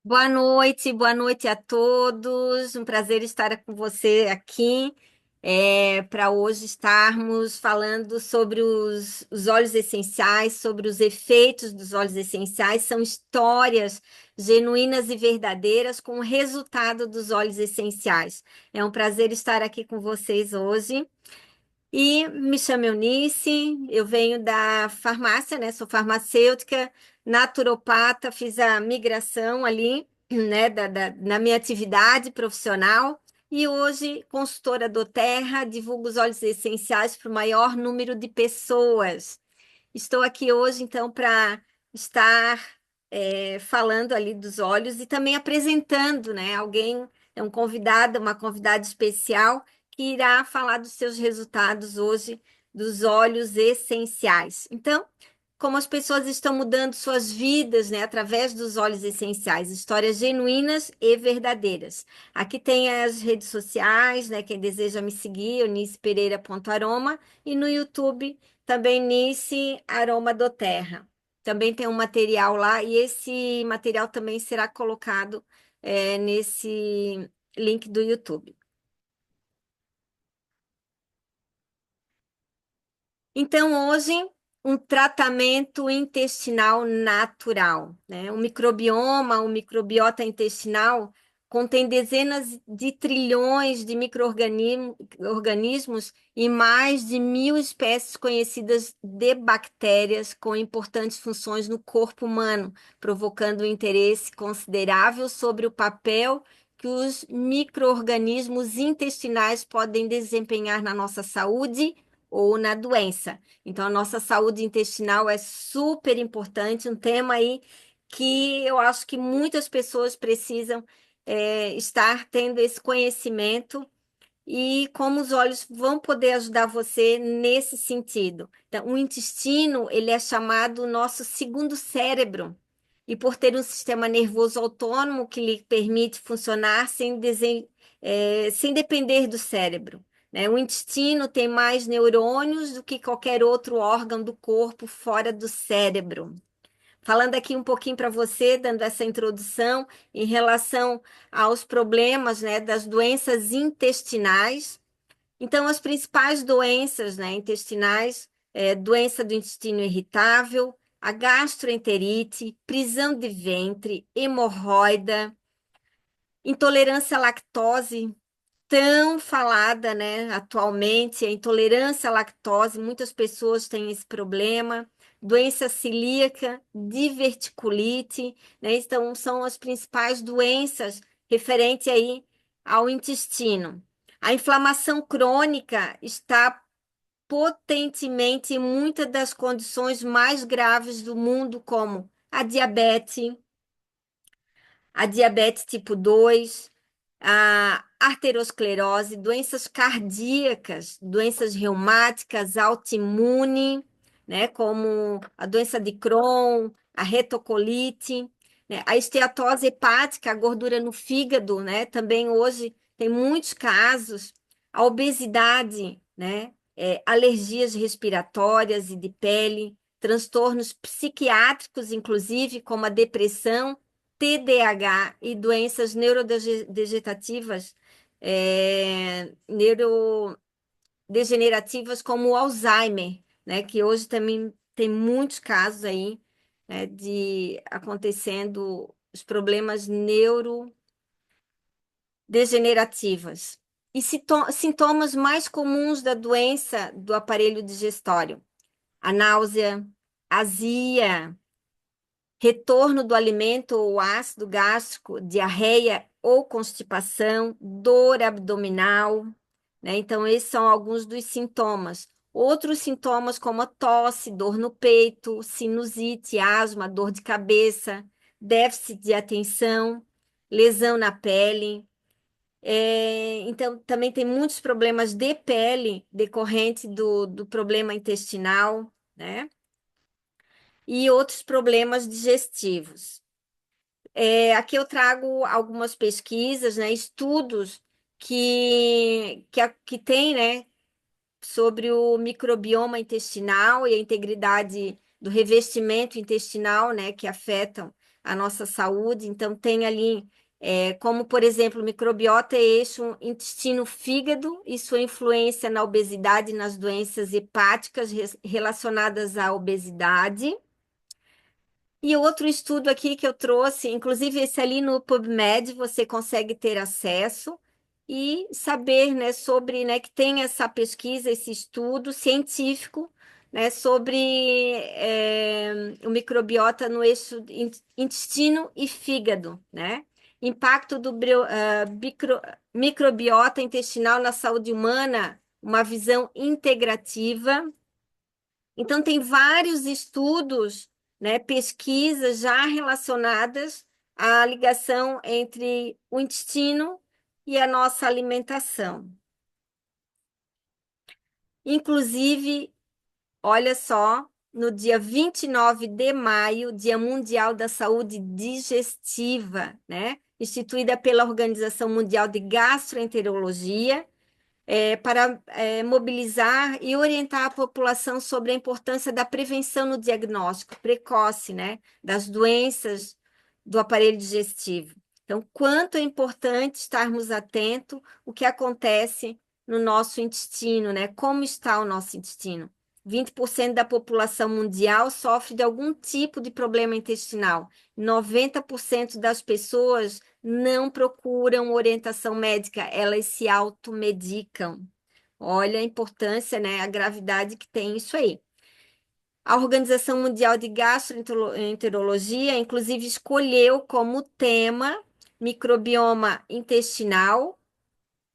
Boa noite a todos. Um prazer estar com você aqui para hoje estarmos falando sobre os óleos essenciais, sobre os efeitos dos óleos essenciais. São histórias genuínas e verdadeiras com o resultado dos óleos essenciais. É um prazer estar aqui com vocês hoje. E me chamo Eunice, eu venho da farmácia, né? Sou farmacêutica, naturopata, fiz a migração ali, né, na minha atividade profissional e hoje consultora do Terra, divulgo os óleos essenciais para o maior número de pessoas. Estou aqui hoje, então, para estar falando ali dos óleos e também apresentando, né? Alguém, é um convidado, uma convidada especial que irá falar dos seus resultados hoje dos óleos essenciais. Então, como as pessoas estão mudando suas vidas, né, através dos óleos essenciais, histórias genuínas e verdadeiras. Aqui tem as redes sociais, né? Quem deseja me seguir, eunicepereira.aroma, e no YouTube também Nice Aroma do Terra. Também tem um material lá, e esse material também será colocado nesse link do YouTube. Então, hoje, um tratamento intestinal natural, né? O microbioma, o microbiota intestinal contém dezenas de trilhões de micro-organismos e mais de 1.000 espécies conhecidas de bactérias com importantes funções no corpo humano, provocando um interesse considerável sobre o papel que os micro-organismos intestinais podem desempenhar na nossa saúde ou na doença. Então, a nossa saúde intestinal é super importante, um tema aí que eu acho que muitas pessoas precisam estar tendo esse conhecimento e como os olhos vão poder ajudar você nesse sentido. Então, o intestino, ele é chamado nosso segundo cérebro. E por ter um sistema nervoso autônomo que lhe permite funcionar sem depender do cérebro, né? O intestino tem mais neurônios do que qualquer outro órgão do corpo fora do cérebro. Falando aqui um pouquinho para você, dando essa introdução em relação aos problemas, né, das doenças intestinais. Então, as principais doenças, né, intestinais, doença do intestino irritável, a gastroenterite, prisão de ventre, hemorroida, intolerância à lactose, tão falada, né, atualmente, a intolerância à lactose, muitas pessoas têm esse problema, doença celíaca, diverticulite, né, então são as principais doenças referente aí ao intestino. A inflamação crônica está potentemente em muitas das condições mais graves do mundo, como a diabetes tipo 2, a arteriosclerose, doenças cardíacas, doenças reumáticas, autoimune, né, como a doença de Crohn, a retocolite, né, a esteatose hepática, a gordura no fígado, né, também hoje tem muitos casos, a obesidade, né, alergias respiratórias e de pele, transtornos psiquiátricos, inclusive, como a depressão, TDAH e doenças neurodegenerativas, neurodegenerativas como o Alzheimer, né? Que hoje também tem muitos casos aí, né, de acontecendo os problemas neurodegenerativos. E sintomas mais comuns da doença do aparelho digestório: a náusea, azia, retorno do alimento ou ácido gástrico, diarreia ou constipação, dor abdominal, né? Então, esses são alguns dos sintomas. Outros sintomas, como a tosse, dor no peito, sinusite, asma, dor de cabeça, déficit de atenção, lesão na pele. Então, também tem muitos problemas de pele decorrente do problema intestinal, né? E outros problemas digestivos. Aqui eu trago algumas pesquisas, né, estudos que tem, né, sobre o microbioma intestinal e a integridade do revestimento intestinal, né, que afetam a nossa saúde. Então, tem ali, como, por exemplo, microbiota eixo intestino-fígado e sua influência na obesidade e nas doenças hepáticas relacionadas à obesidade. E outro estudo aqui que eu trouxe, inclusive esse ali no PubMed, você consegue ter acesso e saber, né, sobre, né, que tem essa pesquisa, esse estudo científico, né, sobre o microbiota no eixo intestino e fígado, né? Impacto do microbiota intestinal na saúde humana, uma visão integrativa. Então, tem vários estudos, né, pesquisas já relacionadas à ligação entre o intestino e a nossa alimentação. Inclusive, olha só, no dia 29 de maio, Dia Mundial da Saúde Digestiva, né, instituída pela Organização Mundial de Gastroenterologia, para mobilizar e orientar a população sobre a importância da prevenção no diagnóstico precoce, né, das doenças do aparelho digestivo. Então, quanto é importante estarmos atentos o que acontece no nosso intestino, né? Como está o nosso intestino? 20% da população mundial sofre de algum tipo de problema intestinal. 90% das pessoas não procuram orientação médica, elas se automedicam. Olha a importância, né, a gravidade que tem isso aí. A Organização Mundial de Gastroenterologia, inclusive, escolheu como tema microbioma intestinal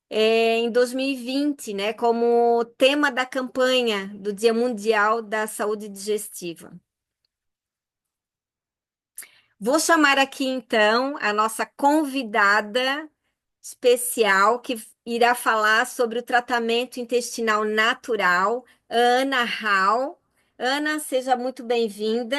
em 2020, né, como tema da campanha do Dia Mundial da Saúde Digestiva. Vou chamar aqui, então, a nossa convidada especial que irá falar sobre o tratamento intestinal natural, Ana Hall. Ana, seja muito bem-vinda.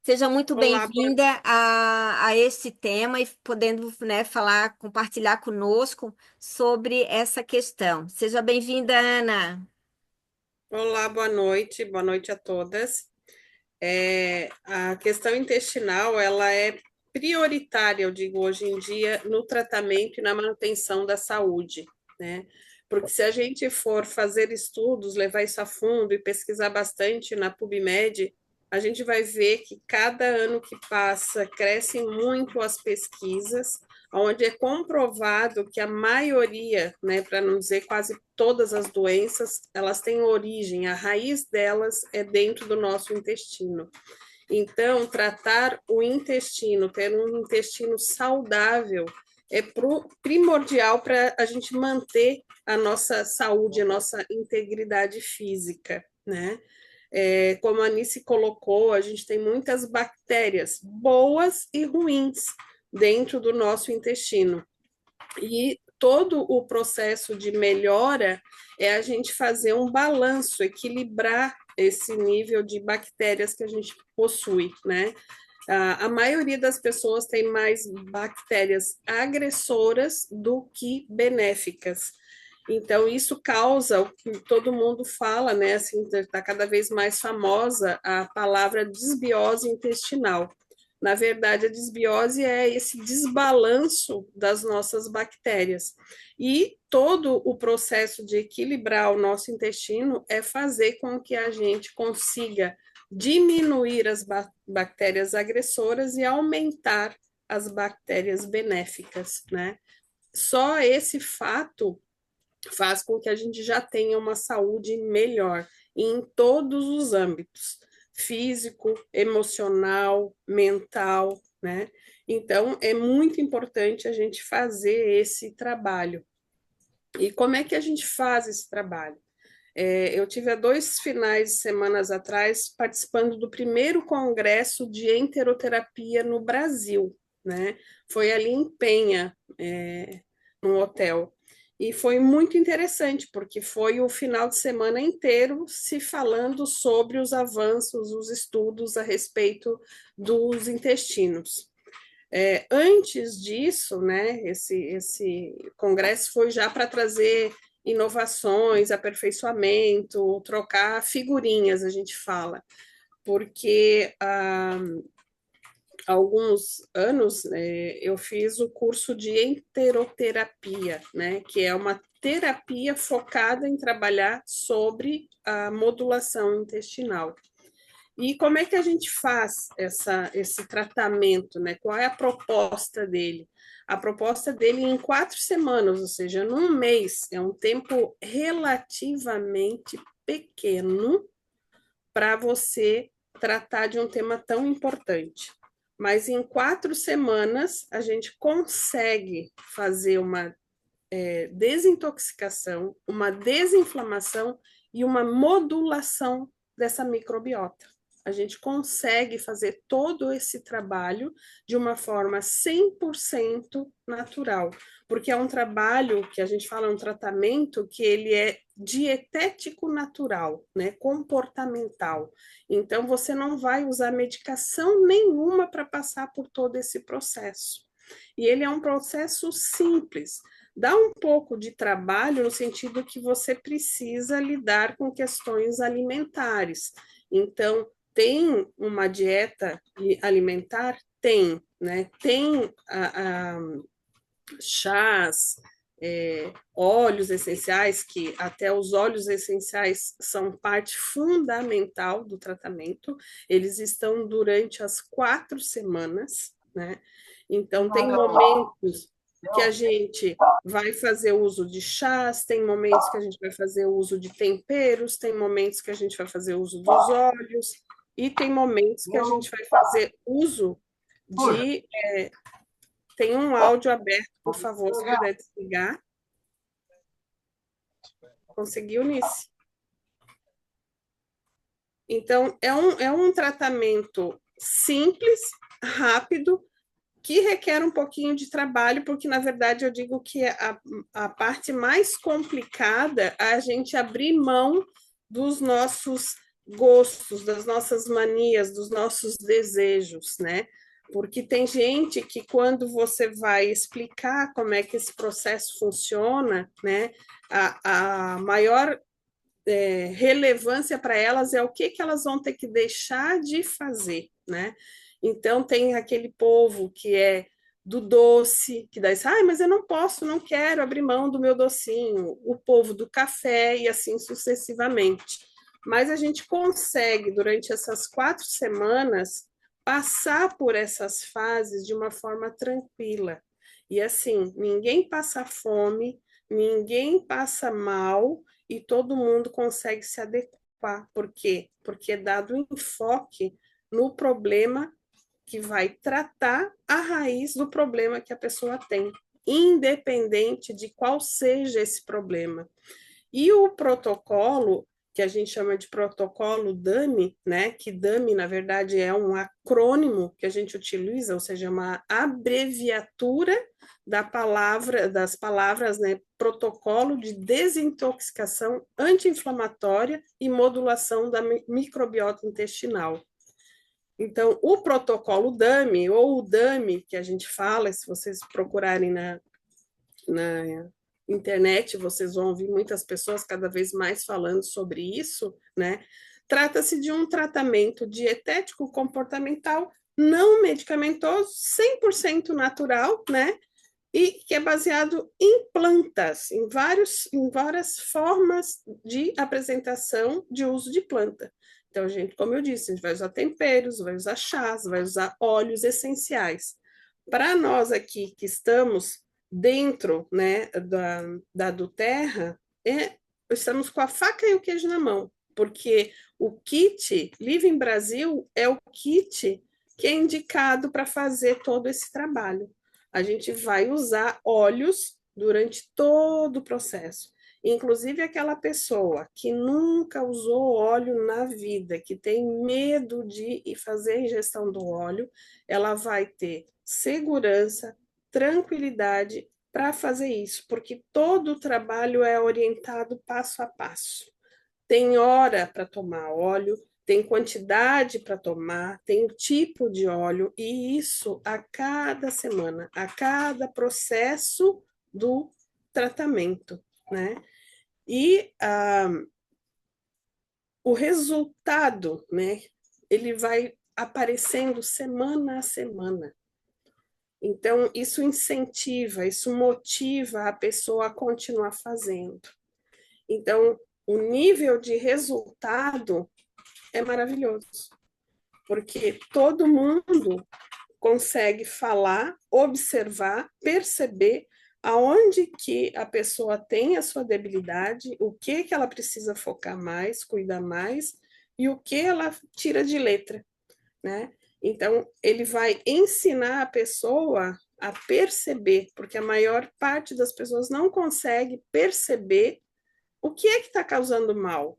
Seja muito Olá, bem-vinda a esse tema e podendo, né, falar, compartilhar conosco sobre essa questão. Seja bem-vinda, Ana. olá, boa noite a todas. A questão intestinal, ela é prioritária, eu digo, hoje em dia, no tratamento e na manutenção da saúde, né? Porque se a gente for fazer estudos, levar isso a fundo e pesquisar bastante na PubMed, a gente vai ver que cada ano que passa crescem muito as pesquisas, onde é comprovado que a maioria, né, para não dizer quase todas as doenças, elas têm origem, a raiz delas é dentro do nosso intestino. Então, tratar o intestino, ter um intestino saudável, é primordial para a gente manter a nossa saúde, a nossa integridade física, né? Como a Anice colocou, a gente tem muitas bactérias boas e ruins dentro do nosso intestino. E todo o processo de melhora é a gente fazer um balanço, equilibrar esse nível de bactérias que a gente possui, né? A maioria das pessoas tem mais bactérias agressoras do que benéficas. Então, isso causa o que todo mundo fala, né? Assim, está cada vez mais famosa a palavra desbiose intestinal. Na verdade, a desbiose é esse desbalanço das nossas bactérias. E todo o processo de equilibrar o nosso intestino é fazer com que a gente consiga diminuir as bactérias agressoras e aumentar as bactérias benéficas, né? Só esse fato faz com que a gente já tenha uma saúde melhor em todos os âmbitos, físico, emocional, mental, né? Então, é muito importante a gente fazer esse trabalho. E como é que a gente faz esse trabalho? Eu tive há 2 finais de semanas atrás participando do primeiro congresso de enteroterapia no Brasil, né? Foi ali em Penha, num hotel. E foi muito interessante, porque foi o final de semana inteiro se falando sobre os avanços, os estudos a respeito dos intestinos. Antes disso, né, esse congresso foi já para trazer inovações, aperfeiçoamento, trocar figurinhas, a gente fala. porque há alguns anos eu fiz o curso de enteroterapia, né, que é uma terapia focada em trabalhar sobre a modulação intestinal. E como é que a gente faz esse tratamento, né? Qual é a proposta dele? A proposta dele em 4 semanas, ou seja, num mês, é um tempo relativamente pequeno para você tratar de um tema tão importante. Mas em 4 semanas a gente consegue fazer uma desintoxicação, uma desinflamação e uma modulação dessa microbiota. A gente consegue fazer todo esse trabalho de uma forma 100% natural, porque é um trabalho que a gente fala, um tratamento que ele é dietético natural, né, comportamental. Então você não vai usar medicação nenhuma para passar por todo esse processo. E ele é um processo simples. Dá um pouco de trabalho no sentido que você precisa lidar com questões alimentares. Então, tem uma dieta alimentar? Tem, né? Tem chás, óleos essenciais, que até os óleos essenciais são parte fundamental do tratamento. Eles estão durante as 4 semanas, né? Então, tem momentos que a gente vai fazer uso de chás, tem momentos que a gente vai fazer uso de temperos, tem momentos que a gente vai fazer uso dos óleos, e tem momentos que a gente vai fazer uso de. Tem um áudio aberto, por favor, se puder desligar. Conseguiu, Nice? Então, é um tratamento simples, rápido, que requer um pouquinho de trabalho, porque, na verdade, eu digo que a parte mais complicada é a gente abrir mão dos nossos gostos, das nossas manias, dos nossos desejos, né? Porque tem gente que, quando você vai explicar como é que esse processo funciona, né, a maior relevância para elas é o que elas vão ter que deixar de fazer, né? Então, tem aquele povo que é do doce, que diz, mas eu não posso, não quero abrir mão do meu docinho. O povo do café e assim sucessivamente. Mas a gente consegue, durante essas 4 semanas, passar por essas fases de uma forma tranquila. E assim, ninguém passa fome, ninguém passa mal, e todo mundo consegue se adequar. Por quê? Porque é dado enfoque no problema que vai tratar a raiz do problema que a pessoa tem, independente de qual seja esse problema. E o protocolo, que a gente chama de protocolo DAMI, né? Que DAMI, na verdade, é um acrônimo que a gente utiliza, ou seja, uma abreviatura das palavras, né? Protocolo de desintoxicação anti-inflamatória e modulação da microbiota intestinal. Então, o protocolo DAMI, ou o DAMI, que a gente fala, se vocês procurarem na internet, vocês vão ouvir muitas pessoas cada vez mais falando sobre isso, né? Trata-se de um tratamento dietético comportamental não medicamentoso, 100% natural, né? E que é baseado em plantas, em várias formas de apresentação de uso de planta. Então, gente, como eu disse, a gente vai usar temperos, vai usar chás, vai usar óleos essenciais. Para nós aqui que estamos dentro, né, da do Terra, estamos com a faca e o queijo na mão, porque o kit Living Brasil é o kit que é indicado para fazer todo esse trabalho. A gente vai usar óleos durante todo o processo. Inclusive aquela pessoa que nunca usou óleo na vida, que tem medo de fazer a ingestão do óleo, ela vai ter segurança, tranquilidade para fazer isso, porque todo o trabalho é orientado passo a passo. Tem hora para tomar óleo, tem quantidade para tomar, tem o tipo de óleo, e isso a cada semana, a cada processo do tratamento, né? E o resultado, né? ele vai aparecendo semana a semana. Então, isso incentiva, isso motiva a pessoa a continuar fazendo. Então, o nível de resultado é maravilhoso, porque todo mundo consegue falar, observar, perceber aonde que a pessoa tem a sua debilidade, o que que ela precisa focar mais, cuidar mais, e o que ela tira de letra, né? Então, ele vai ensinar a pessoa a perceber, porque a maior parte das pessoas não consegue perceber o que é que está causando mal.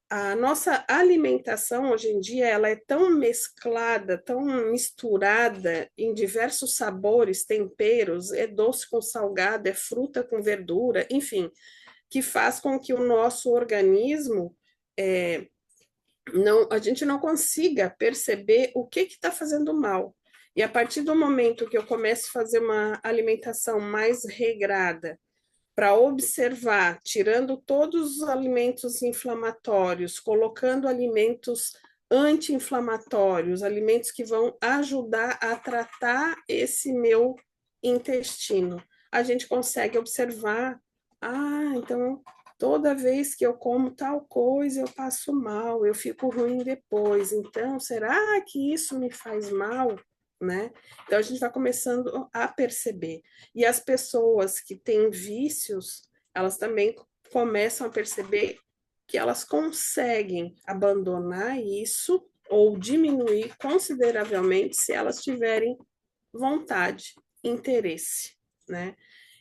A nossa alimentação hoje em dia ela é tão mesclada, tão misturada em diversos sabores, temperos, é doce com salgado, é fruta com verdura, enfim, que faz com que o nosso organismo a gente não consiga perceber o que está fazendo mal. E a partir do momento que eu começo a fazer uma alimentação mais regrada, para observar, tirando todos os alimentos inflamatórios, colocando alimentos anti-inflamatórios, alimentos que vão ajudar a tratar esse meu intestino. A gente consegue observar, então toda vez que eu como tal coisa eu passo mal, eu fico ruim depois. Então, será que isso me faz mal, né? Então a gente vai começando a perceber. E as pessoas que têm vícios, elas também começam a perceber que elas conseguem abandonar isso ou diminuir consideravelmente se elas tiverem vontade, interesse, né?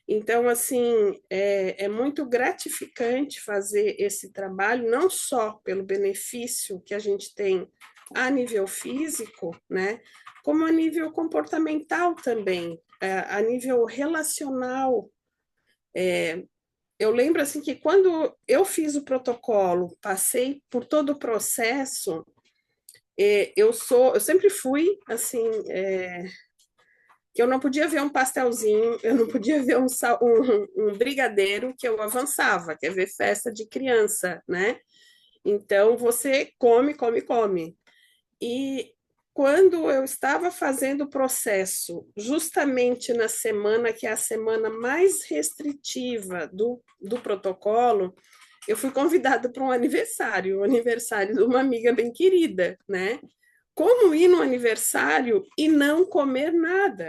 Então, assim, é muito gratificante fazer esse trabalho, não só pelo benefício que a gente tem a nível físico, né? Como a nível comportamental também, a nível relacional. Eu lembro assim que quando eu fiz o protocolo, passei por todo o processo, eu sempre fui assim, que eu não podia ver um pastelzinho, eu não podia ver um brigadeiro que eu avançava, quer ver festa de criança, né? Então você come, come, come. E quando eu estava fazendo o processo, justamente na semana que é a semana mais restritiva do protocolo, eu fui convidada para um aniversário, o aniversário de uma amiga bem querida, né? Como ir no aniversário e não comer nada?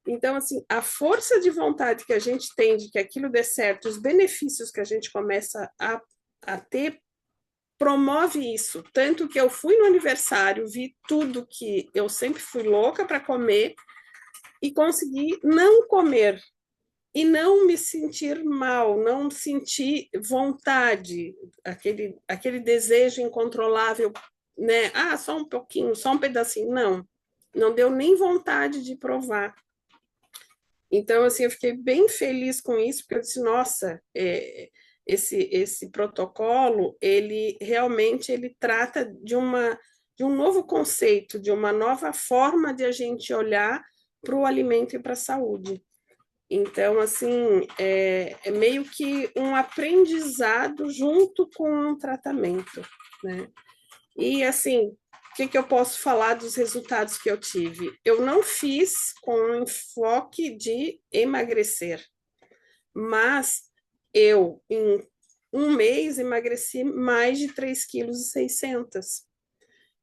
Então, assim, a força de vontade que a gente tem de que aquilo dê certo, os benefícios que a gente começa a ter promove isso. Tanto que eu fui no aniversário, vi tudo que eu sempre fui louca para comer e consegui não comer e não me sentir mal, não sentir vontade, aquele desejo incontrolável, né? Só um pouquinho, só um pedacinho. Não, não deu nem vontade de provar. Então, assim, eu fiquei bem feliz com isso, porque eu disse, nossa, esse protocolo, ele realmente ele trata de um novo conceito, de uma nova forma de a gente olhar para o alimento e para a saúde. Então, assim, é meio que um aprendizado junto com um tratamento, né? E, assim, que eu posso falar dos resultados que eu tive? Eu não fiz com enfoque de emagrecer, mas eu, em um mês, emagreci mais de 3,6 kg.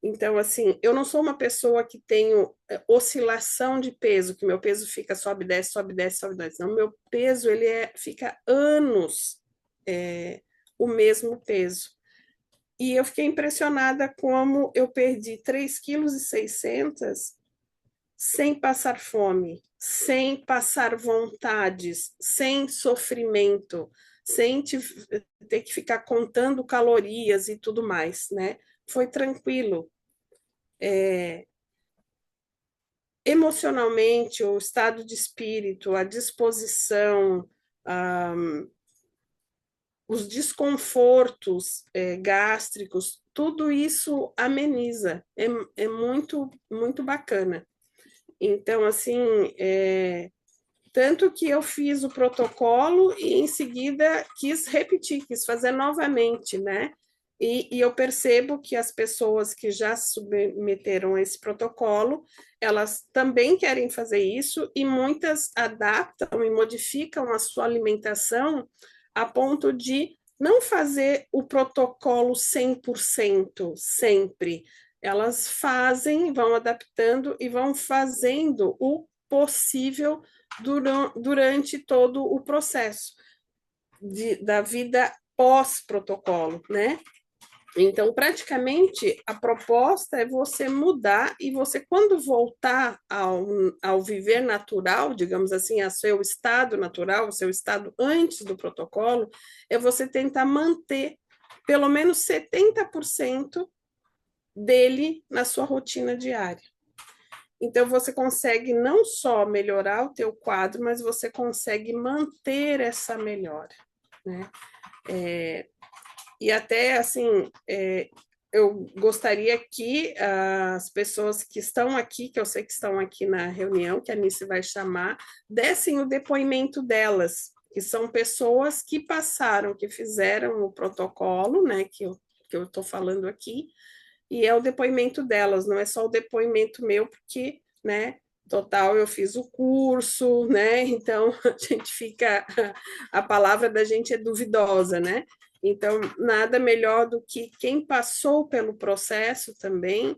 Então, assim, eu não sou uma pessoa que tenho oscilação de peso, que meu peso fica sobe, desce, sobe, desce, sobe, desce. Não, meu peso, ele fica anos o mesmo peso. E eu fiquei impressionada como eu perdi 3,6 kg sem passar fome, sem passar vontades, sem sofrimento, sem ter que ficar contando calorias e tudo mais, né? Foi tranquilo. Emocionalmente, o estado de espírito, a disposição, os desconfortos gástricos, tudo isso ameniza. É muito, muito bacana. Então, assim, tanto que eu fiz o protocolo e em seguida quis repetir, quis fazer novamente, né? E eu percebo que as pessoas que já se submeteram a esse protocolo, elas também querem fazer isso e muitas adaptam e modificam a sua alimentação a ponto de não fazer o protocolo 100% sempre. Elas fazem, vão adaptando e vão fazendo o possível durante todo o processo da vida pós-protocolo, né? Então, praticamente, a proposta é você mudar e você, quando voltar ao viver natural, digamos assim, ao seu estado natural, ao seu estado antes do protocolo, é você tentar manter pelo menos 70% dele na sua rotina diária. Então, você consegue não só melhorar o teu quadro, mas você consegue manter essa melhora, né? E até assim, eu gostaria que as pessoas que estão aqui, que eu sei que estão aqui na reunião, que a Nice vai chamar, dessem o depoimento delas, que são pessoas que passaram, que fizeram o protocolo, né, que eu estou falando aqui, e é o depoimento delas, não é só o depoimento meu, porque, né, total, eu fiz o curso, né, então a gente fica, a palavra da gente é duvidosa, né, então nada melhor do que quem passou pelo processo também,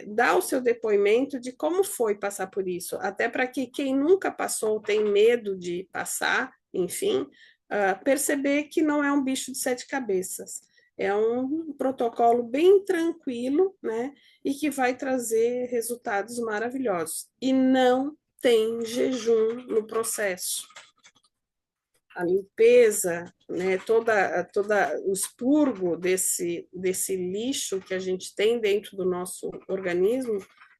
dar o seu depoimento de como foi passar por isso, até para que quem nunca passou, tem medo de passar, enfim, perceber que não é um bicho de sete cabeças, é um protocolo bem tranquilo, né? E que vai trazer resultados maravilhosos. E não tem jejum no processo. A limpeza, né, toda o expurgo desse lixo que a gente tem dentro do nosso organismo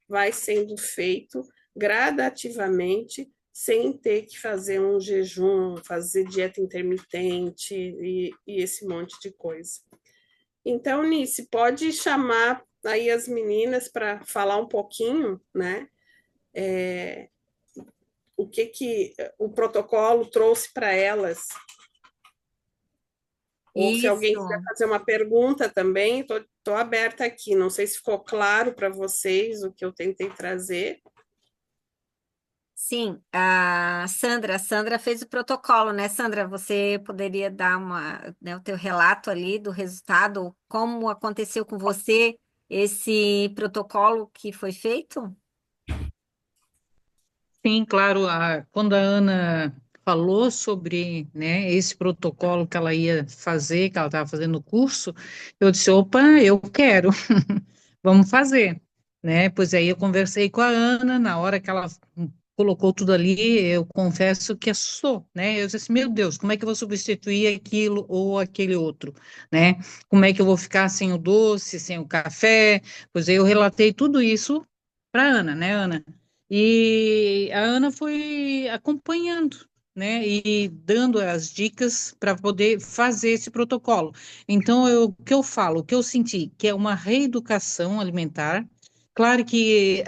vai sendo feito gradativamente, sem ter que fazer um jejum, fazer dieta intermitente e esse monte de coisa. Então, Nice, pode chamar aí as meninas para falar um pouquinho, né? O que o protocolo trouxe para elas. Ou se alguém quiser Isso. fazer uma pergunta também, estou aberta aqui. Não sei se ficou claro para vocês o que eu tentei trazer. Sim, a Sandra fez o protocolo, né, Sandra? Você poderia dar né, o teu relato ali do resultado, como aconteceu com você esse protocolo que foi feito? Sim, claro, quando a Ana falou sobre, né, esse protocolo que ela ia fazer, que ela estava fazendo o curso, eu disse, opa, eu quero, vamos fazer, né? Pois aí eu conversei com a Ana, na hora que ela colocou tudo ali, eu confesso que assustou, né? Eu disse assim, meu Deus, como é que eu vou substituir aquilo ou aquele outro, né? Como é que eu vou ficar sem o doce, sem o café? Pois aí eu relatei tudo isso para Ana, né, Ana? E a Ana foi acompanhando, né, e dando as dicas para poder fazer esse protocolo. Então, o que eu falo, o que eu senti, que é uma reeducação alimentar. Claro que,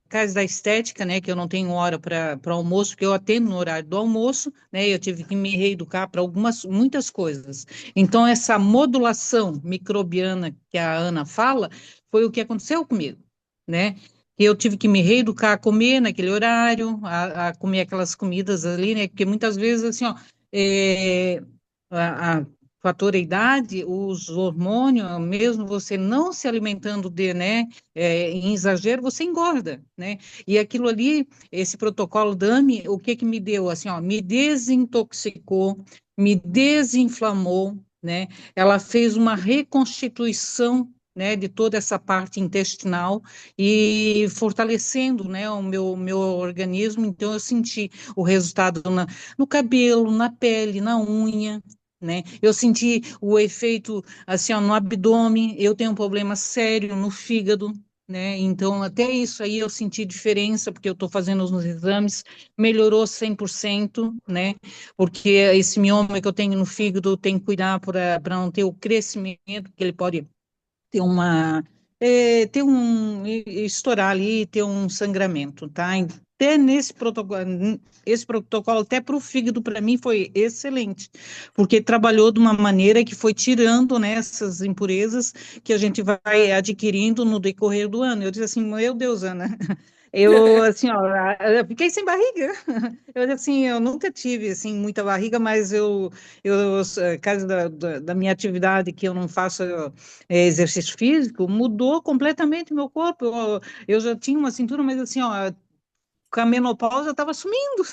caso da estética, né, que eu não tenho hora para almoço, porque eu atendo no horário do almoço, né, eu tive que me reeducar para muitas coisas. Então, essa modulação microbiana que a Ana fala, foi o que aconteceu comigo, né? E eu tive que me reeducar a comer naquele horário, a comer aquelas comidas ali, né? Porque muitas vezes, assim, ó, a fator a idade, os hormônios, mesmo você não se alimentando né, em exagero, você engorda, né? E aquilo ali, esse protocolo DAMI, o que que me deu? Assim, ó, me desintoxicou, me desinflamou, né? Ela fez uma reconstituição, né, de toda essa parte intestinal e fortalecendo, né, o meu organismo. Então, eu senti o resultado no cabelo, na pele, na unha, né? Eu senti o efeito, assim, ó, no abdômen. Eu tenho um problema sério no fígado, né? Então, até isso aí eu senti diferença, porque eu estou fazendo os exames, melhorou 100%, né? Porque esse mioma que eu tenho no fígado, tem que cuidar para não ter o crescimento, que ele pode ter ter estourar ali, ter um sangramento, tá? até esse protocolo até para o fígado, para mim, foi excelente, porque trabalhou de uma maneira que foi tirando, né, essas impurezas que a gente vai adquirindo no decorrer do ano. Eu disse assim, meu Deus, Ana, eu, assim, ó, eu fiquei sem barriga. Eu, assim, eu nunca tive, assim, muita barriga, mas caso da minha atividade, que eu não faço exercício físico, mudou completamente meu corpo. Eu já tinha uma cintura, mas assim, ó, com a menopausa estava sumindo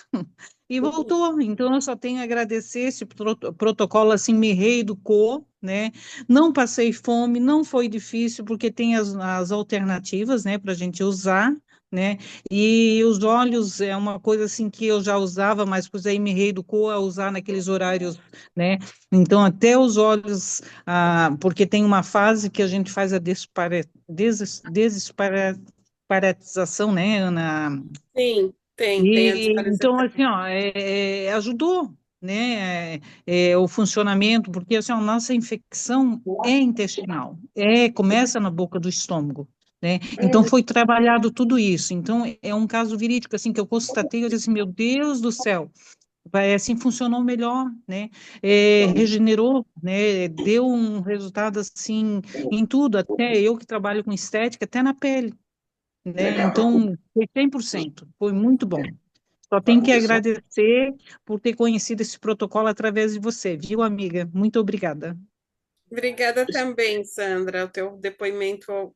e voltou. Então, eu só tenho a agradecer esse protocolo, assim, me reeducou, né? Não passei fome, não foi difícil, porque tem as alternativas, né, para a gente usar, né? E os óleos é uma coisa, assim, que eu já usava, mas pois aí me reeducou a usar naqueles horários, né? Então, até os óleos, porque tem uma fase que a gente faz a desparatização, né, Ana? Sim, tem a E então, desparasitar. assim, ó, ajudou, né, o funcionamento, porque assim, a nossa infecção é intestinal, começa na boca do estômago, né? Então foi trabalhado tudo isso. Então é um caso verídico assim que eu constatei, eu disse assim, meu Deus do céu, assim funcionou melhor, né? Regenerou, né? Deu um resultado assim em tudo, até eu que trabalho com estética, até na pele, né? Legal. Então, foi 100%, foi muito bom. Só tenho que agradecer por ter conhecido esse protocolo através de você, viu, amiga? Muito obrigada. Obrigada também, Sandra. O teu depoimento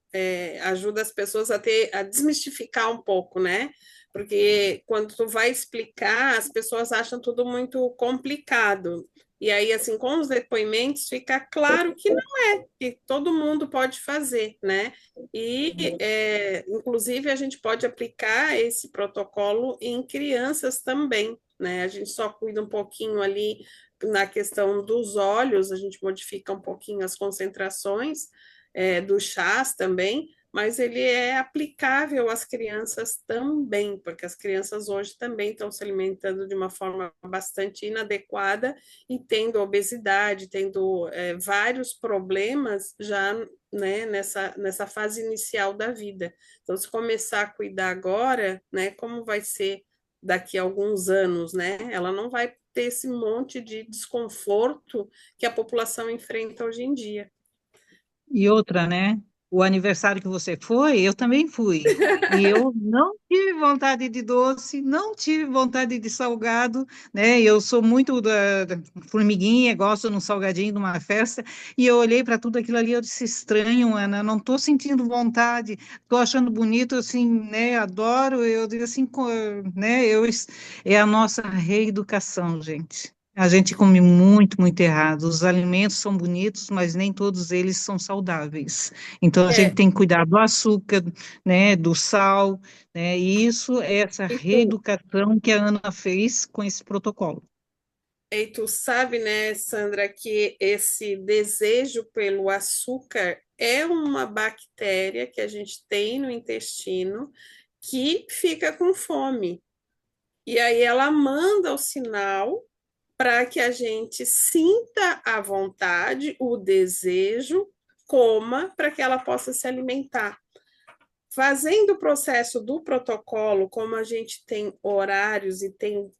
ajuda as pessoas a desmistificar um pouco, né? Porque quando tu vai explicar, as pessoas acham tudo muito complicado. E aí, assim, com os depoimentos, fica claro que não é, que todo mundo pode fazer, né? E, inclusive, a gente pode aplicar esse protocolo em crianças também, né? A gente só cuida um pouquinho ali na questão dos óleos, a gente modifica um pouquinho as concentrações dos chás também, mas ele é aplicável às crianças também, porque as crianças hoje também estão se alimentando de uma forma bastante inadequada e tendo obesidade, tendo vários problemas já, né, nessa fase inicial da vida. Então, se começar a cuidar agora, né, como vai ser daqui a alguns anos, né? Ela não vai ter esse monte de desconforto que a população enfrenta hoje em dia. E outra, né? O aniversário que você foi, eu também fui. E eu não tive vontade de doce, não tive vontade de salgado, né? Eu sou muito da formiguinha, gosto de um salgadinho, de uma festa. E eu olhei para tudo aquilo ali, eu disse, estranho, Ana, não estou sentindo vontade, estou achando bonito, assim, né? Adoro, eu digo assim, né? É a nossa reeducação, gente. A gente come muito, muito errado. Os alimentos são bonitos, mas nem todos eles são saudáveis. Então a gente É, tem que cuidar do açúcar, né, do sal, né? E isso é essa reeducação que a Ana fez com esse protocolo. e tu sabe, né, Sandra, que esse desejo pelo açúcar é uma bactéria que a gente tem no intestino que fica com fome. E aí ela manda o sinal para que a gente sinta a vontade, o desejo, coma para que ela possa se alimentar. Fazendo o processo do protocolo, como a gente tem horários e tem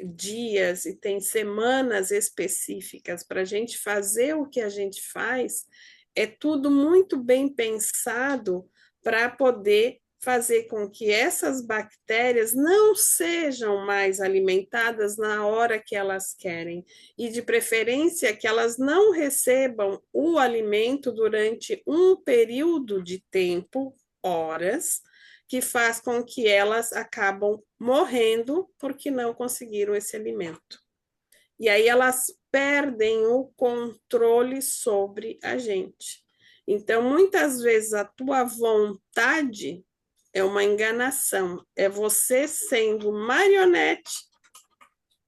dias e tem semanas específicas para a gente fazer o que a gente faz, é tudo muito bem pensado para poder fazer com que essas bactérias não sejam mais alimentadas na hora que elas querem, e de preferência que elas não recebam o alimento durante um período de tempo, horas, que faz com que elas acabam morrendo porque não conseguiram esse alimento. E aí elas perdem o controle sobre a gente. Então, muitas vezes a tua vontade é uma enganação, é você sendo marionete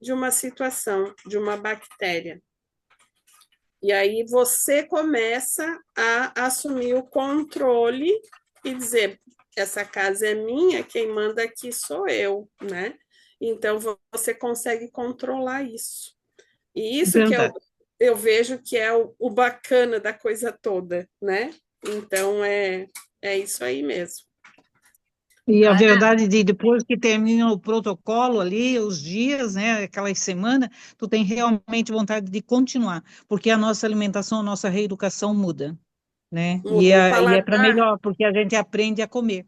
de uma situação, de uma bactéria. E aí você começa a assumir o controle e dizer: essa casa é minha, quem manda aqui sou eu, né? Então você consegue controlar isso. E isso que Verdade. eu vejo que é o bacana da coisa toda, né? Então é isso aí mesmo. E a Ana, verdade de depois que termina o protocolo ali, os dias, né, aquelas semanas, tu tem realmente vontade de continuar, porque a nossa alimentação, a nossa reeducação muda, né? E muda o é para paladar. melhor, porque a gente aprende a comer.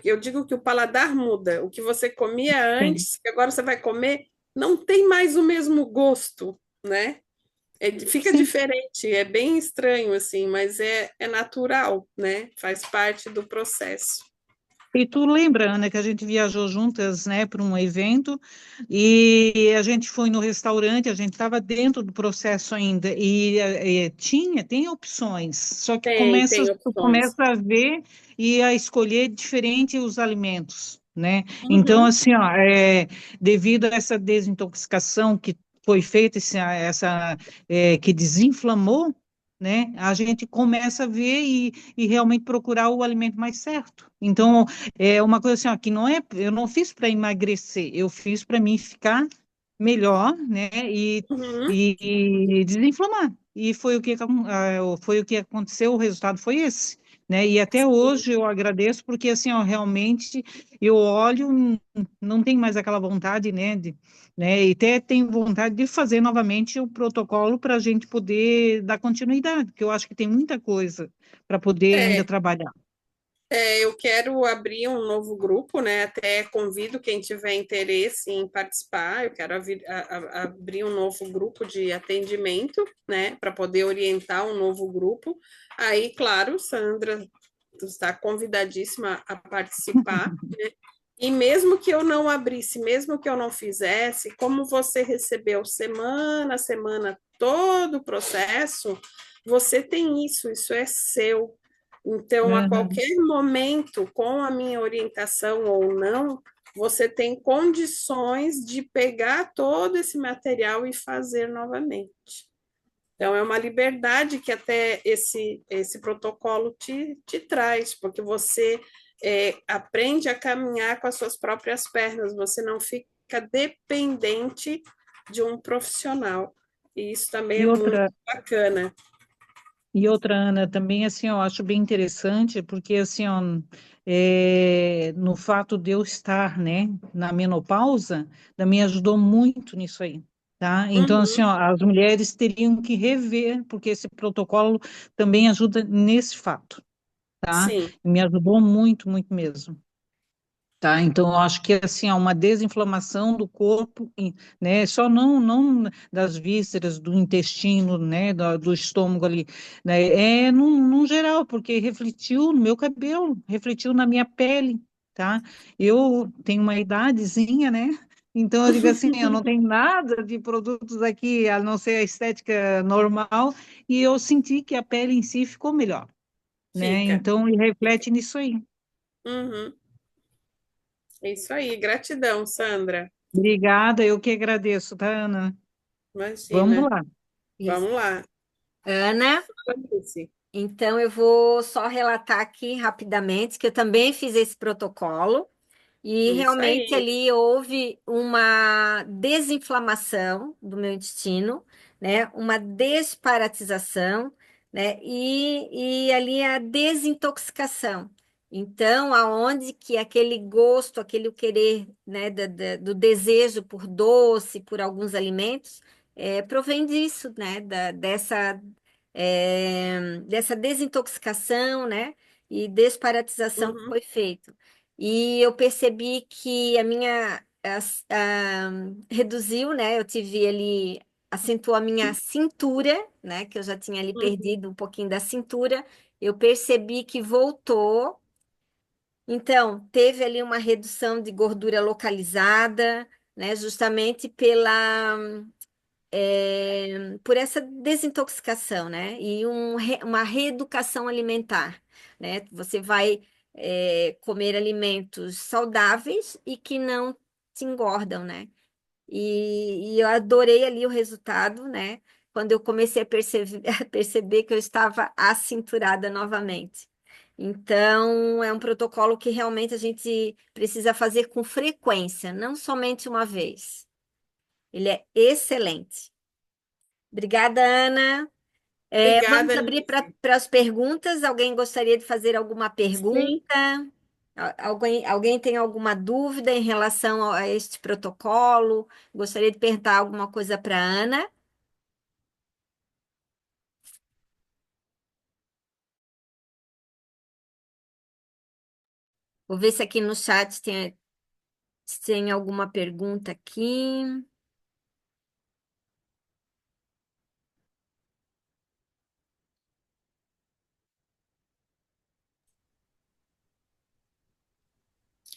Eu digo que o paladar muda. O que você comia Sim. antes, que agora você vai comer, não tem mais o mesmo gosto, né? Fica Sim. diferente, é bem estranho, assim, mas é natural, né? Faz parte do processo. E tu lembra, Ana, que a gente viajou juntas, né, para um evento e a gente foi no restaurante, a gente estava dentro do processo ainda e, tem opções, só que Tem tu opções. começa a ver e a escolher diferente os alimentos, né? Então, Uhum. assim, ó, devido a essa desintoxicação que foi feita, que desinflamou, né? A gente começa a ver e realmente procurar o alimento mais certo. Então, é uma coisa assim, ó, que não é, eu não fiz para emagrecer, eu fiz para mim ficar melhor, né? Uhum. E desinflamar. E foi o que aconteceu, o resultado foi esse, né? E até hoje eu agradeço porque assim, ó, realmente eu olho, não tem mais aquela vontade, né? E até tenho vontade de fazer novamente o protocolo para a gente poder dar continuidade, porque eu acho que tem muita coisa para poder ainda É, trabalhar. eu quero abrir um novo grupo, né? Até convido quem tiver interesse em participar. Eu quero abrir um novo grupo de atendimento, né? Para poder orientar um novo grupo. Aí, claro, Sandra, tu está convidadíssima a participar. E mesmo que eu não abrisse, mesmo que eu não fizesse, como você recebeu semana a semana todo o processo, você tem isso, isso é seu. Então, a Aham. qualquer momento, com a minha orientação ou não, você tem condições de pegar todo esse material e fazer novamente. Então, é uma liberdade que até esse protocolo te traz, porque você aprende a caminhar com as suas próprias pernas, você não fica dependente de um profissional. E isso também E é outra, muito bacana. Ana, também assim, eu acho bem interessante, porque assim, ó, no fato de eu estar, né, na menopausa, também ajudou muito nisso aí, tá? Então, assim, Uhum, ó, as mulheres teriam que rever, porque esse protocolo também ajuda nesse fato, tá? sim. Me ajudou muito, muito mesmo. Tá, então eu acho que assim há uma desinflamação do corpo, né? Só não das vísceras, do intestino, né? Do estômago ali, né? Num geral, porque refletiu no meu cabelo, refletiu na minha pele, tá? Eu tenho uma idadezinha, né? Então eu digo assim, eu não tenho nada de produtos aqui, a não ser a estética normal, e eu senti que a pele em si ficou melhor, né? Fica, Então e fica. reflete nisso aí. Uhum. É isso aí. Gratidão, Sandra. Obrigada, eu que agradeço, tá, Ana? Vamos Imagina. lá. isso. Vamos lá. Ana, Clarice. então eu vou só relatar aqui rapidamente que eu também fiz esse protocolo. E Isso realmente aí. ali houve uma desinflamação do meu intestino, né? Uma desparatização, né? E ali a desintoxicação. Então, aonde que aquele gosto, aquele querer, né, do desejo por doce, por alguns alimentos, provém disso, né? Dessa desintoxicação, né? E desparatização que Uhum, foi feito. E eu percebi que a minha reduziu, né? Eu tive ali, acentuou a minha cintura, né? Que eu já tinha ali uhum, perdido um pouquinho da cintura. Eu percebi que voltou. Então, teve ali uma redução de gordura localizada, né? Justamente por essa desintoxicação, né? E uma reeducação alimentar, né? Você vai comer alimentos saudáveis e que não te engordam, né? E eu adorei ali o resultado, né? Quando eu comecei a perceber, a perceber que eu estava acinturada novamente. Então, é um protocolo que realmente a gente precisa fazer com frequência, não somente uma vez. Ele é excelente. Obrigada, Ana. Vamos Obrigada, abrir Nice. para as perguntas. Alguém gostaria de fazer alguma pergunta? Sim, Alguém tem alguma dúvida em relação a este protocolo? Gostaria de perguntar alguma coisa para a Ana? Vou ver se aqui no chat tem alguma pergunta aqui.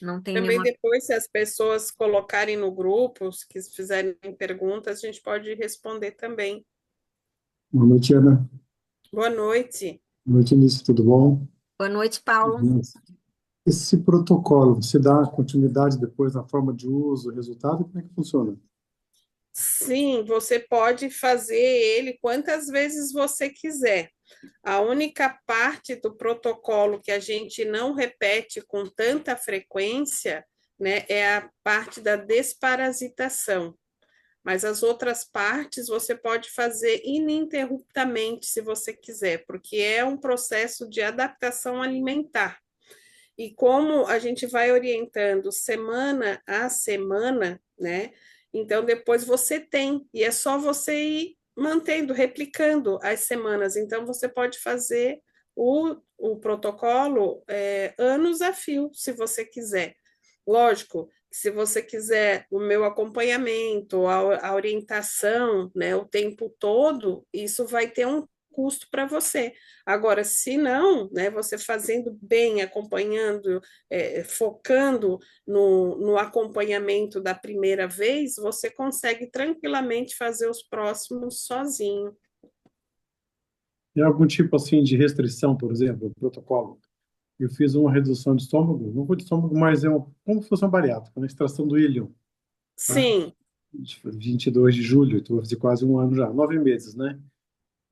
Não tem Também nenhuma. depois, se as pessoas colocarem no grupo, se fizerem perguntas, a gente pode responder também. Boa noite, Ana. Boa noite. Boa noite, Início, tudo bom? Boa noite, Paulo. Esse protocolo, você dá continuidade depois na forma de uso, resultado, como é que funciona? Sim, você pode fazer ele quantas vezes você quiser. A única parte do protocolo que a gente não repete com tanta frequência, né, é a parte da desparasitação. Mas as outras partes você pode fazer ininterruptamente, se você quiser, porque é um processo de adaptação alimentar. E como a gente vai orientando semana a semana, né? Então depois você tem, e é só você ir mantendo, replicando as semanas. Então você pode fazer o protocolo anos a fio, se você quiser. Lógico, se você quiser o meu acompanhamento, a orientação, né, o tempo todo, isso vai ter um custo para você. Agora, se não, né, você fazendo bem, acompanhando, focando no acompanhamento da primeira vez, você consegue tranquilamente fazer os próximos sozinho. Tem algum tipo assim de restrição, por exemplo, do protocolo? Eu fiz uma redução de estômago, não foi de estômago, mas como se fosse uma bariátrica, uma extração do íleon, tá? Sim, 22 de julho, então vai fazer quase um ano já, 9 meses, né?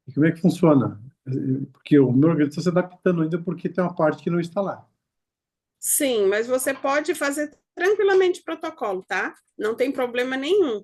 E como é que funciona? Porque o meu organismo está se adaptando ainda porque tem uma parte que não está lá. sim, mas você pode fazer tranquilamente protocolo, tá? Não tem problema nenhum.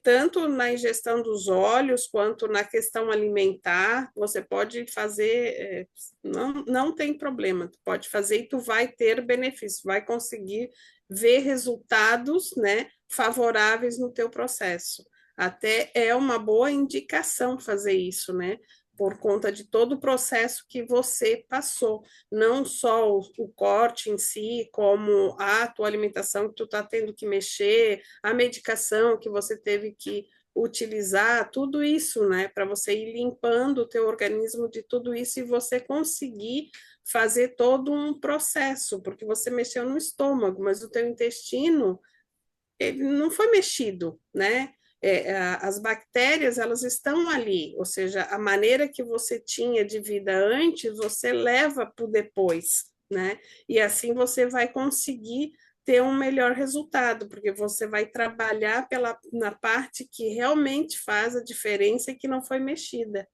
Tanto na ingestão dos óleos quanto na questão alimentar, você pode fazer, não tem problema, tu pode fazer e tu vai ter benefício, vai conseguir ver resultados, né, favoráveis no teu processo. Até é uma boa indicação fazer isso, né? Por conta de todo o processo que você passou, não só o corte em si, como a tua alimentação que tu está tendo que mexer, a medicação que você teve que utilizar, tudo isso, né, para você ir limpando o teu organismo de tudo isso e você conseguir fazer todo um processo, porque você mexeu no estômago, mas o teu intestino, ele não foi mexido, né? As bactérias, elas estão ali, ou seja, a maneira que você tinha de vida antes, você leva para o depois, né? E assim você vai conseguir ter um melhor resultado, porque você vai trabalhar na parte que realmente faz a diferença e que não foi mexida.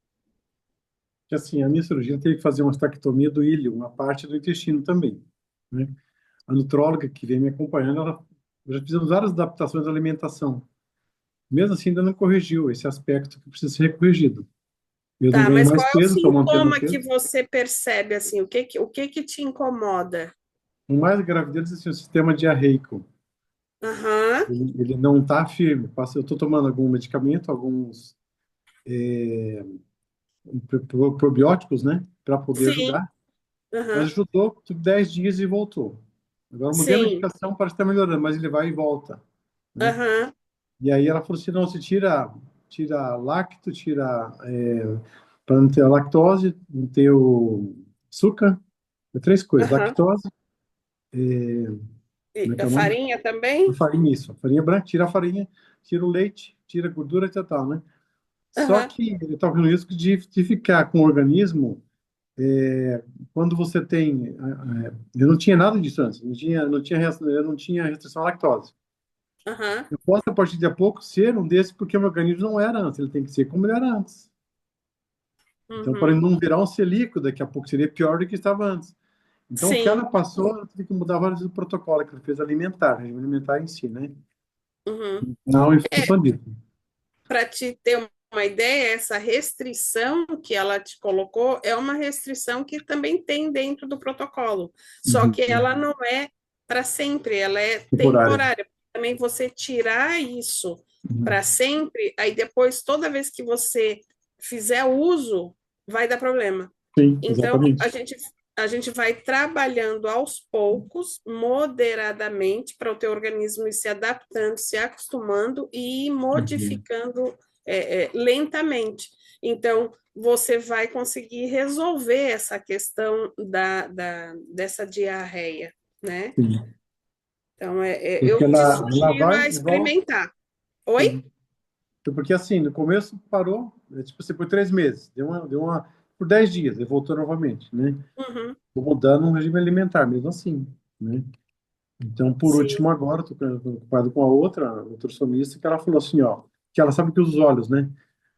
Que assim, a minha cirurgia teve que fazer uma estactomia do íleo, uma parte do intestino também, né? A nutróloga que vem me acompanhando, ela já fizemos várias adaptações da alimentação. Mesmo assim, ainda não corrigiu esse aspecto que precisa ser corrigido. Eu não Tá, ganho mas mais qual é o peso, estou mantendo o sintoma que peso. você percebe assim? O que te incomoda? O mais grave deles é assim, o sistema diarreico. Aham, Ele não está firme. Eu estou tomando algum medicamento, alguns probióticos, né, para poder sim, ajudar. Mas aham, ajudou tipo, 10 dias e voltou. Agora eu mudei a sim, medicação, parece que está melhorando, mas ele vai e volta, né? aham, E aí ela falou assim, não, você tira lacto, para não ter a lactose, não ter o açúcar, três coisas, aham. lactose, E como é que a é o nome? farinha A também? farinha, isso, a farinha branca, tira a farinha, tira o leite, tira a gordura e tal, né? Só Aham, que ele está correndo o risco de ficar com o organismo, quando você tem, eu não tinha nada disso antes, eu não tinha restrição à lactose. aham, Eu posso, a partir de a pouco, ser um desses, porque o meu organismo não era antes, ele tem que ser como ele era antes. Então, para ele uhum. não virar um celíaco, daqui a pouco seria pior do que estava antes. Então, o que Sim, ela passou, ela teve que mudar vários do protocolo que ela fez alimentar, regime alimentar em si, né? uhum. Não em função disso. Para te ter uma ideia, essa restrição que ela te colocou é uma restrição que também tem dentro do protocolo, só que ela não é para sempre, ela é Temporária. temporária. Também você tirar isso para sempre, aí depois, toda vez que você fizer uso, vai dar problema. Sim, Então, exatamente. a gente vai trabalhando aos poucos, moderadamente, para o teu organismo ir se adaptando, se acostumando e ir modificando lentamente. Então, você vai conseguir resolver essa questão dessa diarreia, né? Sim. Então, Porque eu te ela sugiro vai a e volta. experimentar. Oi? Sim. Porque assim, no começo parou, tipo assim, por 3 meses, por 10 dias, e voltou novamente, né? Uhum, Tô mudando um regime alimentar, mesmo assim, né? Então, por sim. último, agora, estou preocupado com a outra nutricionista, que ela falou assim, ó, que ela sabe que os olhos, né?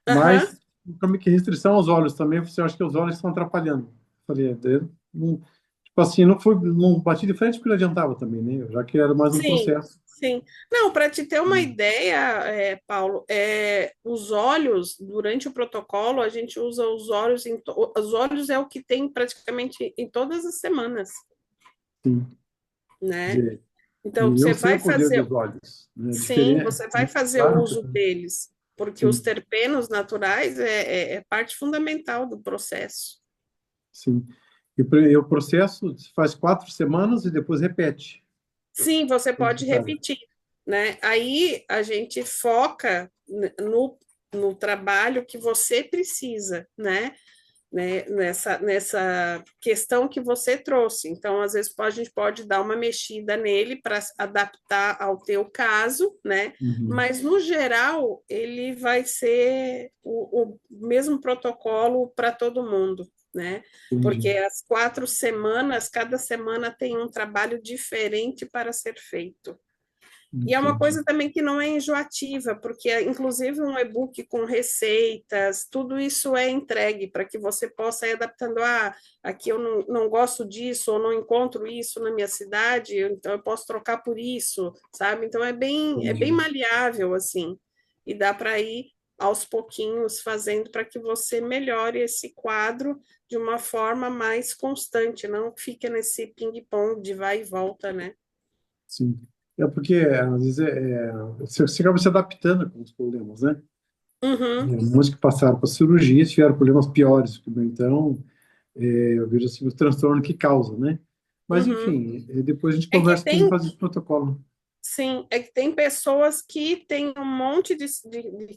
Aham. Mas, como que restrição aos olhos também, você acha que os olhos estão atrapalhando. Eu falei, não, tipo assim, não bati de frente porque não adiantava também, né? Já que era mais um Sim, processo. sim. Não, para te ter uma ideia, Paulo, os óleos, durante o protocolo, a gente usa os óleos, os óleos é o que tem praticamente em todas as semanas, Sim. né? De- Então, E eu você sei vai o poder fazer, dos olhos, né? sim, Diferente, você vai fazer claro, uso deles, porque os sim, terpenos naturais é parte fundamental do processo. sim. E o processo se faz 4 semanas e depois repete. Sim, você É pode necessário. repetir, né? Aí a gente foca no trabalho que você precisa, né? Nessa questão que você trouxe. Então, às vezes, a gente pode dar uma mexida nele para adaptar ao teu caso, né? Uhum. Mas, no geral, ele vai ser o mesmo protocolo para todo mundo, né? Porque Entendi. as 4 semanas, cada semana tem um trabalho diferente para ser feito. E é uma Entendi. coisa também que não é enjoativa, porque inclusive um e-book com receitas, tudo isso é entregue para que você possa ir adaptando. Ah, aqui eu não gosto disso, ou não encontro isso na minha cidade, então eu posso trocar por isso, sabe? Então é bem Entendi. maleável, assim, e dá para ir aos pouquinhos fazendo para que você melhore esse quadro de uma forma mais constante, não fique nesse ping-pong de vai e volta, né? Sim. É porque, às vezes, você acaba se adaptando com os problemas, né? Uhum, Muitos que passaram por cirurgia tiveram problemas piores, então, eu vejo assim, o transtorno que causa, né? Mas, uhum. enfim, depois a gente É que conversa como tem, fazer esse protocolo. sim, é que tem pessoas que têm um monte de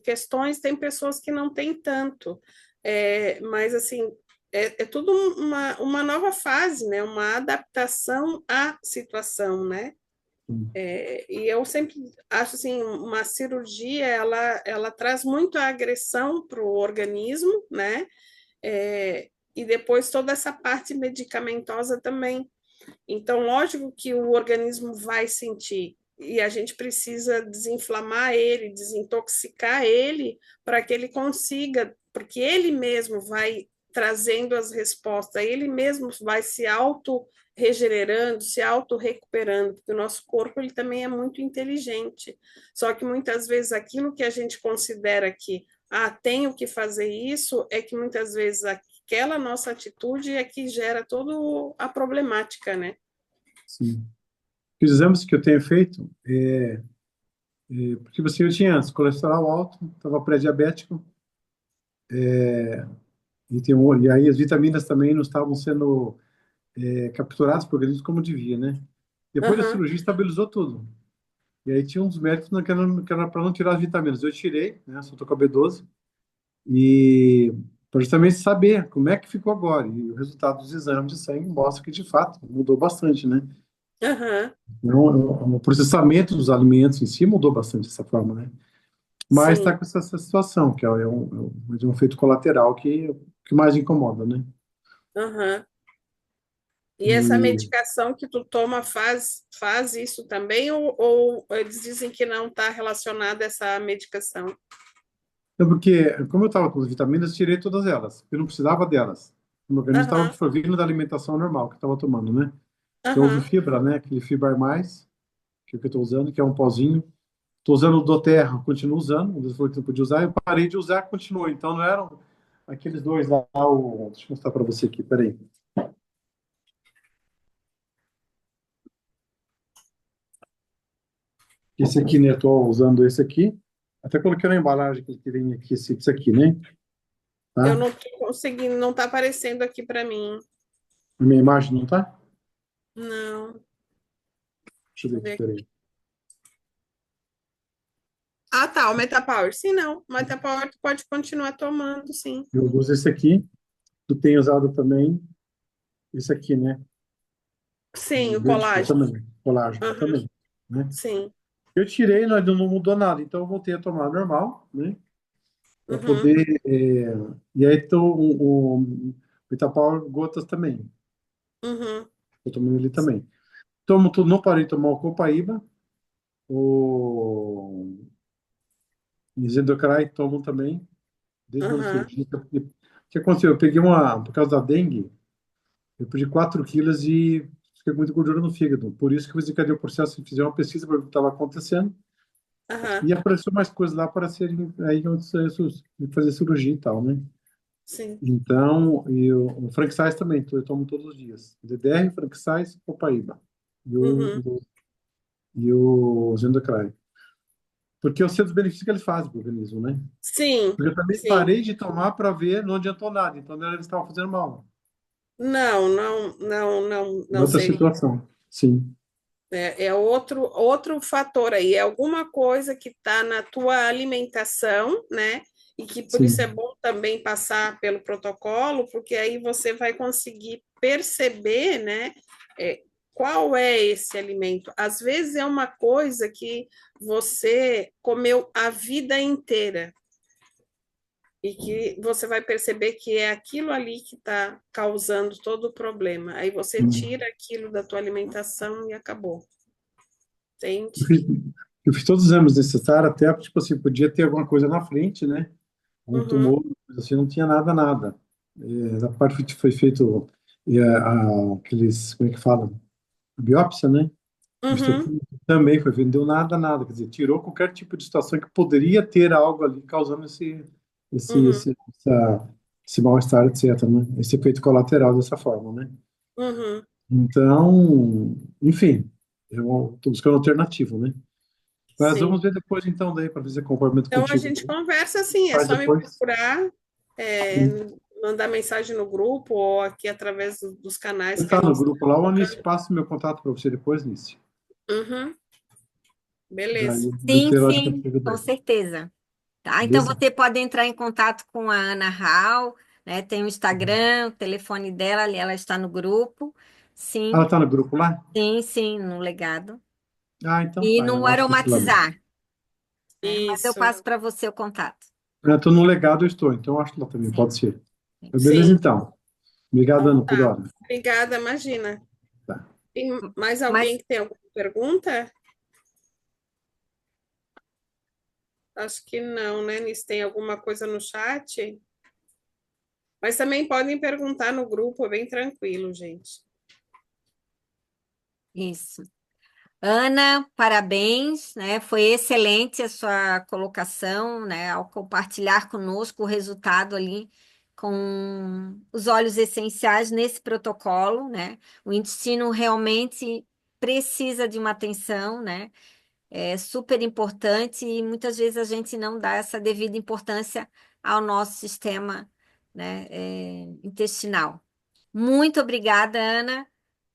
questões, tem pessoas que não têm tanto. Mas, assim, é tudo uma nova fase, né? Uma adaptação à situação, né? Sim. E eu sempre acho, assim, uma cirurgia, ela traz muito a agressão para o organismo, né? E depois toda essa parte medicamentosa também. Então, lógico que o organismo vai sentir, e a gente precisa desinflamar ele, desintoxicar ele, para que ele consiga, porque ele mesmo vai trazendo as respostas, ele mesmo vai se auto-regenerando, se auto-recuperando, porque o nosso corpo ele também é muito inteligente. Só que muitas vezes aquilo que a gente considera que tenho que fazer isso, é que muitas vezes aquela nossa atitude é que gera toda a problemática, né? Sim. Os exames que eu tenho feito, porque você, eu tinha antes colesterol alto, estava pré-diabético, e aí as vitaminas também não estavam sendo capturadas por organismo como devia, né? Depois da Aham, cirurgia estabilizou tudo. E aí tinha uns médicos que era para não tirar as vitaminas. Eu tirei, né? Só tô com a B12. E para justamente saber como é que ficou agora. E o resultado dos exames de sangue mostra que, de fato, mudou bastante, né? aham, Então, o processamento dos alimentos em si mudou bastante dessa forma, né? Mas está sim, com essa situação, que é um efeito colateral que mais incomoda, né? aham. E essa E medicação que tu toma faz isso também, ou eles dizem que não está relacionada a essa medicação? é porque, como eu estava com as vitaminas, tirei todas elas. Eu não precisava delas. O meu organismo estava Aham, absorvendo da alimentação normal que eu estava tomando, né? Que houve aham, fibra, né? Aquele Fibra Mais, que é o que eu estou usando, que é um pozinho. Estou usando o Doterra, continuo usando, ele falou que não podia usar, eu parei de usar, continuou. Então não eram aqueles dois lá, deixa eu mostrar para você aqui, peraí. Esse aqui, né, estou usando esse aqui, até coloquei na embalagem que vem aqui, esse aqui, né? Eu Tá? não tô conseguindo, não tá aparecendo aqui para mim. A minha imagem não tá? Não. Deixa eu ver Deixa eu aqui, ver. peraí. Ah, tá, o Metapower. Sim, não. O Metapower tu pode continuar tomando, sim. Eu uso esse aqui, tu tem usado também esse aqui, né? Sim, o Eu colágeno. também, colágeno Aham, também, né? sim. Eu tirei, não mudou nada, então eu voltei a tomar normal, né? Para Uhum, poder. E aí tô, o Itapower gotas também. uhum, Eu tomei ele também. Tomo tudo, não parei de tomar o Copaíba, o Isendocrai tomo também, desde a aham, cirurgia. O que aconteceu? Eu peguei por causa da dengue, eu perdi 4 quilos e fiquei com muita gordura no fígado. Por isso que eu desencadeei o processo de fazer uma pesquisa para ver o que estava acontecendo. aham, E apareceu mais coisas lá para serem aí fazer cirurgia e tal, né? sim. Então, e o Frank Sais também, eu tomo todos os dias. DDR, Frank Sais, Copaíba. E Uhum, o Zendocrai. Porque eu sei dos benefícios que ele faz para o organismo, né? sim, Porque eu também sim. parei de tomar para ver, não adiantou nada. Então, não era eles estavam fazendo mal. Não, não, não, não, É não outra seria. situação. Sim. É outro fator aí, é alguma coisa que está na tua alimentação, né? E que por isso é Sim. bom também passar pelo protocolo, porque aí você vai conseguir perceber, né? é, qual é esse alimento. Às vezes é uma coisa que você comeu a vida inteira e que você vai perceber que é aquilo ali que está causando todo o problema. Aí você Sim. tira aquilo da tua alimentação e acabou. Eu Entende? fiz, eu fiz todos os exames necessários, até, tipo assim, podia ter alguma coisa na frente, né? Um Uhum, tumor, assim, não tinha nada, nada. Da parte que foi feito aqueles, como é que fala? A biópsia, né? O uhum, estudo também foi, feito, não deu nada, nada. Quer dizer, tirou qualquer tipo de situação que poderia ter algo ali causando esse, uhum, esse, essa, esse mal-estar, etc, né? Esse efeito colateral dessa forma, né? uhum. Então, enfim, eu estou buscando alternativa, né? Mas Sim. vamos ver depois, então, daí, para fazer acompanhamento Então a contigo. gente conversa assim, é Faz só me depois. procurar, é, Sim. mandar mensagem no grupo ou aqui através dos canais que a Está no gente está grupo lá, o Anice colocando. passa meu contato para você depois, Nice. Uhum, Daí beleza. eu vou Sim, ter, lógico, sim, contigo com daí. certeza. Tá? Então Beleza? você pode entrar em contato com a Ana Hall, né? Tem o Instagram, o telefone dela, ali ela está no grupo. Ela Sim, está no grupo lá? sim, sim, no legado. Ah, então E tá, no eu acho que lá mesmo. aromatizar, né? Mas eu Isso. passo para você o contato. Eu estou no legado, eu estou, então eu acho que lá também Sim, pode ser. sim. Beleza, Sim. então. Obrigado, Então Ana, por tá. hora. Obrigada, imagina. Tá. Tem mais alguém Mas que tem alguma pergunta? Acho que não, né? Nis, tem alguma coisa no chat? Mas também podem perguntar no grupo, é bem tranquilo, gente. isso. Ana, parabéns, né? Foi excelente a sua colocação, né? Ao compartilhar conosco o resultado ali com os óleos essenciais nesse protocolo, né? O intestino realmente precisa de uma atenção, né? É super importante e muitas vezes a gente não dá essa devida importância ao nosso sistema, né? Intestinal. Muito obrigada, Ana.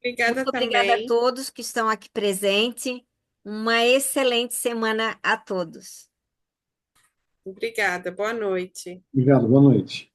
Muito Obrigada obrigada a também. todos que estão aqui presentes. Uma excelente semana a todos. Obrigada. Boa noite. Obrigado, boa noite.